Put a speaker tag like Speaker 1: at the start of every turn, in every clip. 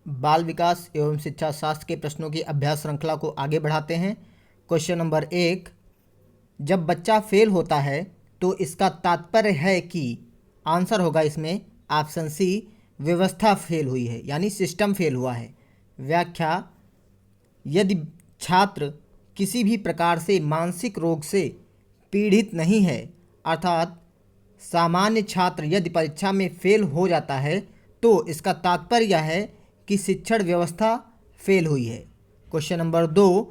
Speaker 1: बाल विकास एवं शिक्षा शास्त्र के प्रश्नों की अभ्यास श्रृंखला को आगे बढ़ाते हैं। क्वेश्चन नंबर 1, जब बच्चा फेल होता है तो इसका तात्पर्य है कि आंसर होगा इसमें ऑप्शन सी, व्यवस्था फेल हुई है यानी सिस्टम फेल हुआ है। व्याख्या, यदि छात्र किसी भी प्रकार से मानसिक रोग से पीड़ित नहीं है, अर्थात सामान्य छात्र यदि परीक्षा में फेल हो जाता है तो इसका तात्पर्य यह है कि शिक्षण व्यवस्था फेल हुई है। क्वेश्चन नंबर 2,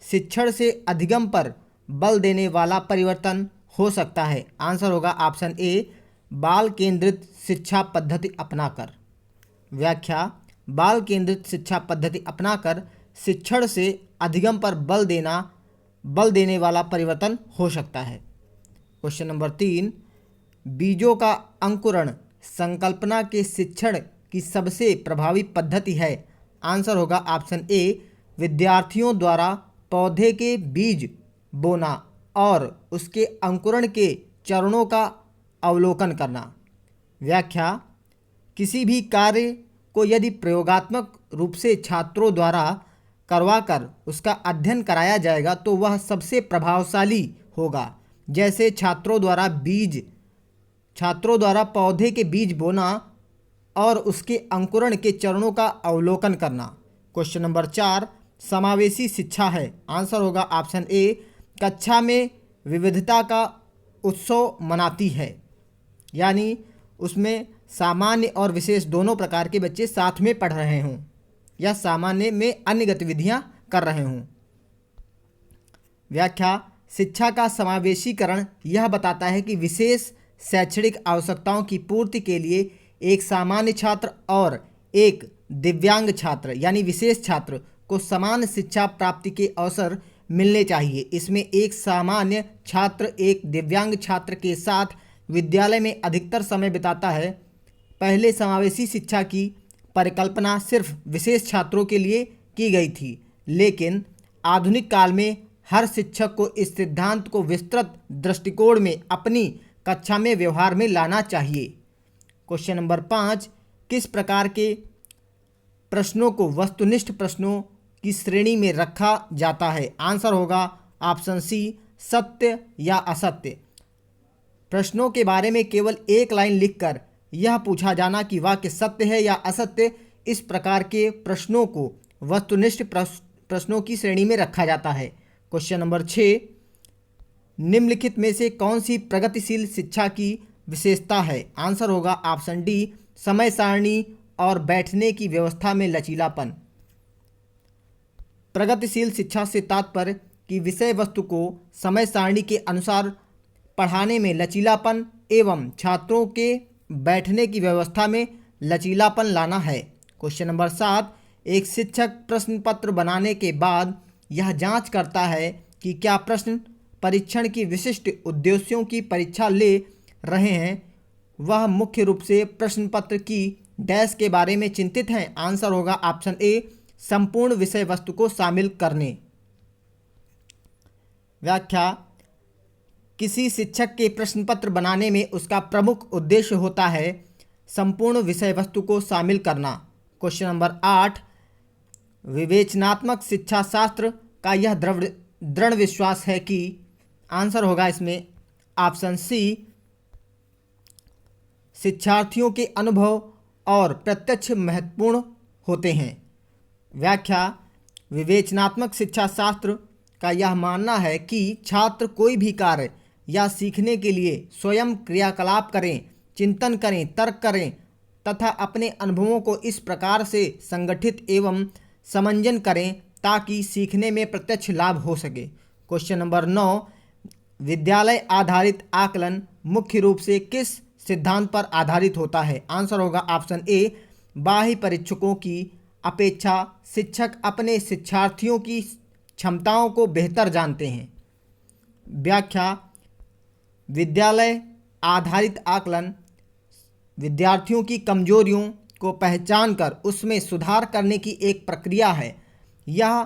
Speaker 1: शिक्षण से अधिगम पर बल देने वाला परिवर्तन हो सकता है। आंसर होगा ऑप्शन ए, बाल केंद्रित शिक्षा पद्धति अपनाकर। व्याख्या, बाल केंद्रित शिक्षा पद्धति अपनाकर शिक्षण से अधिगम पर बल देने वाला परिवर्तन हो सकता है। क्वेश्चन नंबर 3, बीजों का अंकुरण संकल्पना के शिक्षण की सबसे प्रभावी पद्धति है। आंसर होगा ऑप्शन ए, विद्यार्थियों द्वारा पौधे के बीज बोना और उसके अंकुरण के चरणों का अवलोकन करना। व्याख्या, किसी भी कार्य को यदि प्रयोगात्मक रूप से छात्रों द्वारा करवाकर उसका अध्ययन कराया जाएगा तो वह सबसे प्रभावशाली होगा। जैसे छात्रों द्वारा पौधे के बीज बोना और उसके अंकुरण के चरणों का अवलोकन करना। क्वेश्चन नंबर 4, समावेशी शिक्षा है। आंसर होगा ऑप्शन ए, कक्षा में विविधता का उत्सव मनाती है, यानी उसमें सामान्य और विशेष दोनों प्रकार के बच्चे साथ में पढ़ रहे हों या सामान्य में अन्य गतिविधियां कर रहे हों। व्याख्या, शिक्षा का समावेशीकरण यह बताता है कि विशेष शैक्षणिक आवश्यकताओं की पूर्ति के लिए एक सामान्य छात्र और एक दिव्यांग छात्र यानी विशेष छात्र को समान शिक्षा प्राप्ति के अवसर मिलने चाहिए। इसमें एक सामान्य छात्र एक दिव्यांग छात्र के साथ विद्यालय में अधिकतर समय बिताता है। पहले समावेशी शिक्षा की परिकल्पना सिर्फ विशेष छात्रों के लिए की गई थी, लेकिन आधुनिक काल में हर शिक्षक को इस सिद्धांत को विस्तृत दृष्टिकोण में अपनी कक्षा में व्यवहार में लाना चाहिए। क्वेश्चन नंबर 5, किस प्रकार के प्रश्नों को वस्तुनिष्ठ प्रश्नों की श्रेणी में रखा जाता है। आंसर होगा ऑप्शन सी, सत्य या असत्य। प्रश्नों के बारे में केवल एक लाइन लिखकर यह पूछा जाना कि वाक्य सत्य है या असत्य, इस प्रकार के प्रश्नों को वस्तुनिष्ठ प्रश्नों की श्रेणी में रखा जाता है। क्वेश्चन नंबर 6, निम्नलिखित में से कौन सी प्रगतिशील शिक्षा की विशेषता है। आंसर होगा ऑप्शन डी, समय सारणी और बैठने की व्यवस्था में लचीलापन। प्रगतिशील शिक्षा से तात्पर्य कि विषय वस्तु को समय सारणी के अनुसार पढ़ाने में लचीलापन एवं छात्रों के बैठने की व्यवस्था में लचीलापन लाना है। क्वेश्चन नंबर 7, एक शिक्षक प्रश्न पत्र बनाने के बाद यह जांच करता है कि क्या प्रश्न परीक्षण की विशिष्ट उद्देश्यों की परीक्षा ले रहे हैं। वह मुख्य रूप से प्रश्न पत्र की डैश के बारे में चिंतित हैं। आंसर होगा ऑप्शन ए, संपूर्ण विषय वस्तु को शामिल करने। व्याख्या, किसी शिक्षक के प्रश्न पत्र बनाने में उसका प्रमुख उद्देश्य होता है संपूर्ण विषय वस्तु को शामिल करना। क्वेश्चन नंबर 8, विवेचनात्मक शिक्षा शास्त्र का यह दृढ़ विश्वास है कि। आंसर होगा इसमें ऑप्शन सी, शिक्षार्थियों के अनुभव और प्रत्यक्ष महत्वपूर्ण होते हैं। व्याख्या, विवेचनात्मक शिक्षा शास्त्र का यह मानना है कि छात्र कोई भी कार्य या सीखने के लिए स्वयं क्रियाकलाप करें, चिंतन करें, तर्क करें तथा अपने अनुभवों को इस प्रकार से संगठित एवं समंजन करें ताकि सीखने में प्रत्यक्ष लाभ हो सके। क्वेश्चन नंबर 9, विद्यालय आधारित आकलन मुख्य रूप से किस सिद्धांत पर आधारित होता है। आंसर होगा ऑप्शन ए, बाह्य परीक्षकों की अपेक्षा शिक्षक अपने शिक्षार्थियों की क्षमताओं को बेहतर जानते हैं। व्याख्या, विद्यालय आधारित आकलन विद्यार्थियों की कमजोरियों को पहचान कर उसमें सुधार करने की एक प्रक्रिया है। यह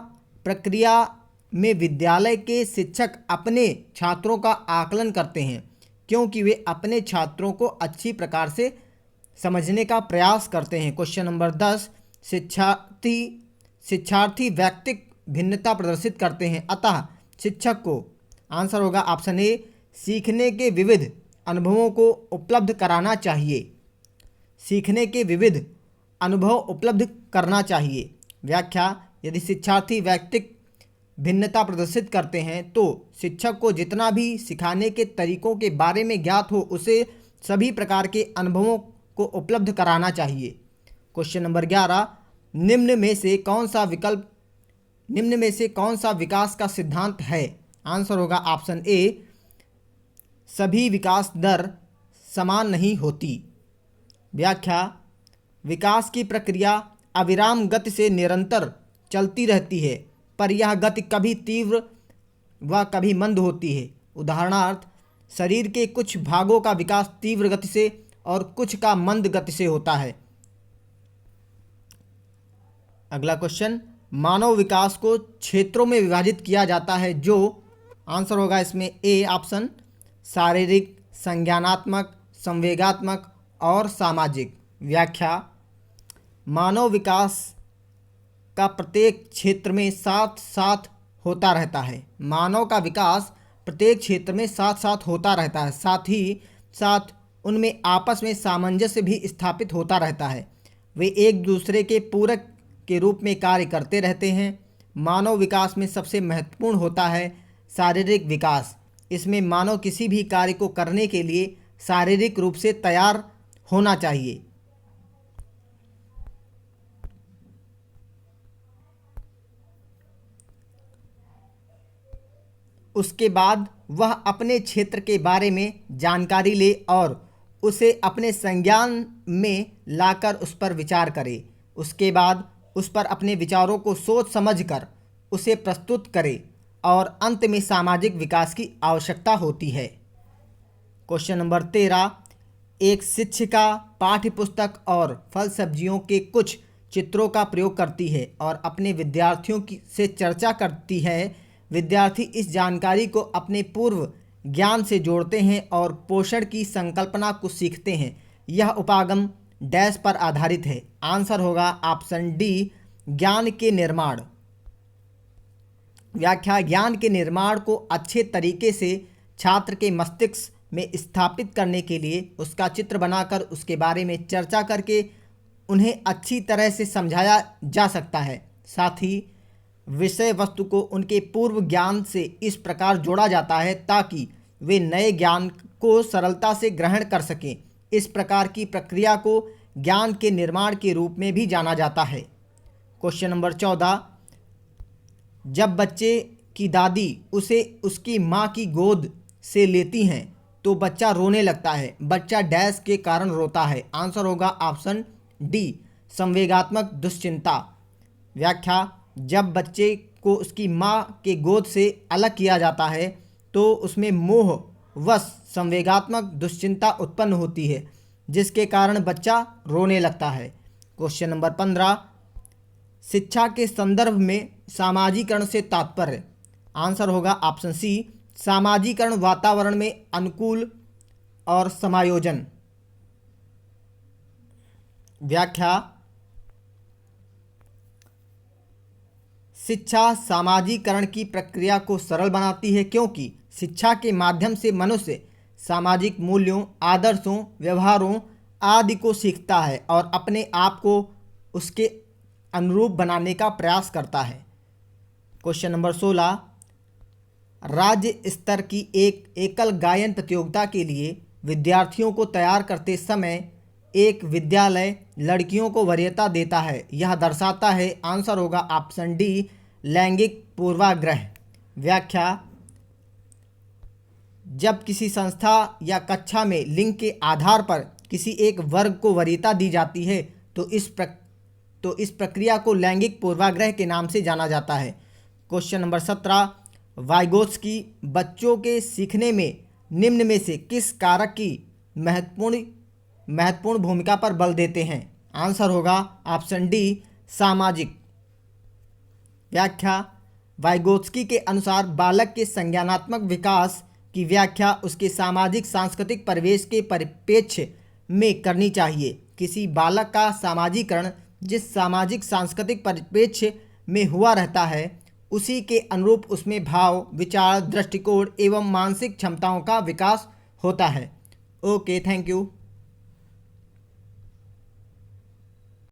Speaker 1: प्रक्रिया में विद्यालय के शिक्षक अपने छात्रों का आकलन करते हैं क्योंकि वे अपने छात्रों को अच्छी प्रकार से समझने का प्रयास करते हैं। क्वेश्चन नंबर 10, शिक्षार्थी व्यक्तिक भिन्नता प्रदर्शित करते हैं, अतः शिक्षक को, आंसर होगा ऑप्शन ए, सीखने के विविध अनुभवों को उपलब्ध कराना चाहिए। सीखने के विविध अनुभव उपलब्ध करना चाहिए। व्याख्या, यदि शिक्षार्थी व्यक्तिक भिन्नता प्रदर्शित करते हैं तो शिक्षक को जितना भी सिखाने के तरीकों के बारे में ज्ञात हो उसे सभी प्रकार के अनुभवों को उपलब्ध कराना चाहिए। क्वेश्चन नंबर 11, निम्न में से कौन सा विकास का सिद्धांत है? आंसर होगा ऑप्शन ए, सभी विकास दर समान नहीं होती। व्याख्या, विकास की प्रक्रिया अविराम गति से निरंतर चलती रहती है, पर यह गति कभी तीव्र व कभी मंद होती है। उदाहरणार्थ, शरीर के कुछ भागों का विकास तीव्र गति से और कुछ का मंद गति से होता है। अगला क्वेश्चन, मानव विकास को क्षेत्रों में विभाजित किया जाता है जो, आंसर होगा इसमें ए ऑप्शन, शारीरिक, संज्ञानात्मक, संवेगात्मक और सामाजिक। व्याख्या, मानव विकास का प्रत्येक क्षेत्र में साथ साथ होता रहता है। मानव का विकास प्रत्येक क्षेत्र में साथ साथ होता रहता है, साथ ही साथ उनमें आपस में सामंजस्य भी स्थापित होता रहता है। वे एक दूसरे के पूरक के रूप में कार्य करते रहते हैं। मानव विकास में सबसे महत्वपूर्ण होता है शारीरिक विकास। इसमें मानव किसी भी कार्य को करने के लिए शारीरिक रूप से तैयार होना चाहिए। उसके बाद वह अपने क्षेत्र के बारे में जानकारी ले और उसे अपने संज्ञान में लाकर उस पर विचार करे। उसके बाद उस पर अपने विचारों को सोच समझकर उसे प्रस्तुत करे और अंत में सामाजिक विकास की आवश्यकता होती है। क्वेश्चन नंबर 13, एक शिक्षिका पाठ्य पुस्तक और फल सब्जियों के कुछ चित्रों का प्रयोग करती है और अपने विद्यार्थियों से चर्चा करती है। विद्यार्थी इस जानकारी को अपने पूर्व ज्ञान से जोड़ते हैं और पोषण की संकल्पना को सीखते हैं। यह उपागम डैश पर आधारित है। आंसर होगा ऑप्शन डी, ज्ञान के निर्माण। व्याख्या, ज्ञान के निर्माण को अच्छे तरीके से छात्र के मस्तिष्क में स्थापित करने के लिए उसका चित्र बनाकर उसके बारे में चर्चा करके उन्हें अच्छी तरह से समझाया जा सकता है। साथ ही विषय वस्तु को उनके पूर्व ज्ञान से इस प्रकार जोड़ा जाता है ताकि वे नए ज्ञान को सरलता से ग्रहण कर सकें। इस प्रकार की प्रक्रिया को ज्ञान के निर्माण के रूप में भी जाना जाता है। क्वेश्चन नंबर 14, जब बच्चे की दादी उसे उसकी माँ की गोद से लेती हैं तो बच्चा रोने लगता है। बच्चा डैश के कारण रोता है। आंसर होगा ऑप्शन डी, संवेगात्मक दुश्चिंता। व्याख्या, जब बच्चे को उसकी माँ के गोद से अलग किया जाता है तो उसमें मोह वश संवेगात्मक दुश्चिंता उत्पन्न होती है जिसके कारण बच्चा रोने लगता है। क्वेश्चन नंबर 15, शिक्षा के संदर्भ में सामाजिकरण से तात्पर्य। आंसर होगा ऑप्शन सी, सामाजिकरण वातावरण में अनुकूल और समायोजन। व्याख्या, शिक्षा सामाजिकरण की प्रक्रिया को सरल बनाती है क्योंकि शिक्षा के माध्यम से मनुष्य सामाजिक मूल्यों, आदर्शों, व्यवहारों आदि को सीखता है और अपने आप को उसके अनुरूप बनाने का प्रयास करता है। क्वेश्चन नंबर 16, राज्य स्तर की एक एकल गायन प्रतियोगिता के लिए विद्यार्थियों को तैयार करते समय एक विद्यालय लड़कियों को वरीयता देता है। यह दर्शाता है, आंसर होगा ऑप्शन डी, लैंगिक पूर्वाग्रह। व्याख्या, जब किसी संस्था या कक्षा में लिंग के आधार पर किसी एक वर्ग को वरीयता दी जाती है तो इस प्रक्रिया को लैंगिक पूर्वाग्रह के नाम से जाना जाता है। क्वेश्चन नंबर 17, वाइगोत्स्की बच्चों के सीखने में निम्न में से किस कारक की महत्वपूर्ण भूमिका पर बल देते हैं? आंसर होगा ऑप्शन डी, सामाजिक। व्याख्या, वाइगोत्स्की के अनुसार बालक के संज्ञानात्मक विकास की व्याख्या उसके सामाजिक सांस्कृतिक परिवेश के परिप्रेक्ष्य में करनी चाहिए। किसी बालक का सामाजिकरण जिस सामाजिक सांस्कृतिक परिप्रेक्ष्य में हुआ रहता है उसी के अनुरूप उसमें भाव, विचार, दृष्टिकोण एवं मानसिक क्षमताओं का विकास होता है। Okay, thank you.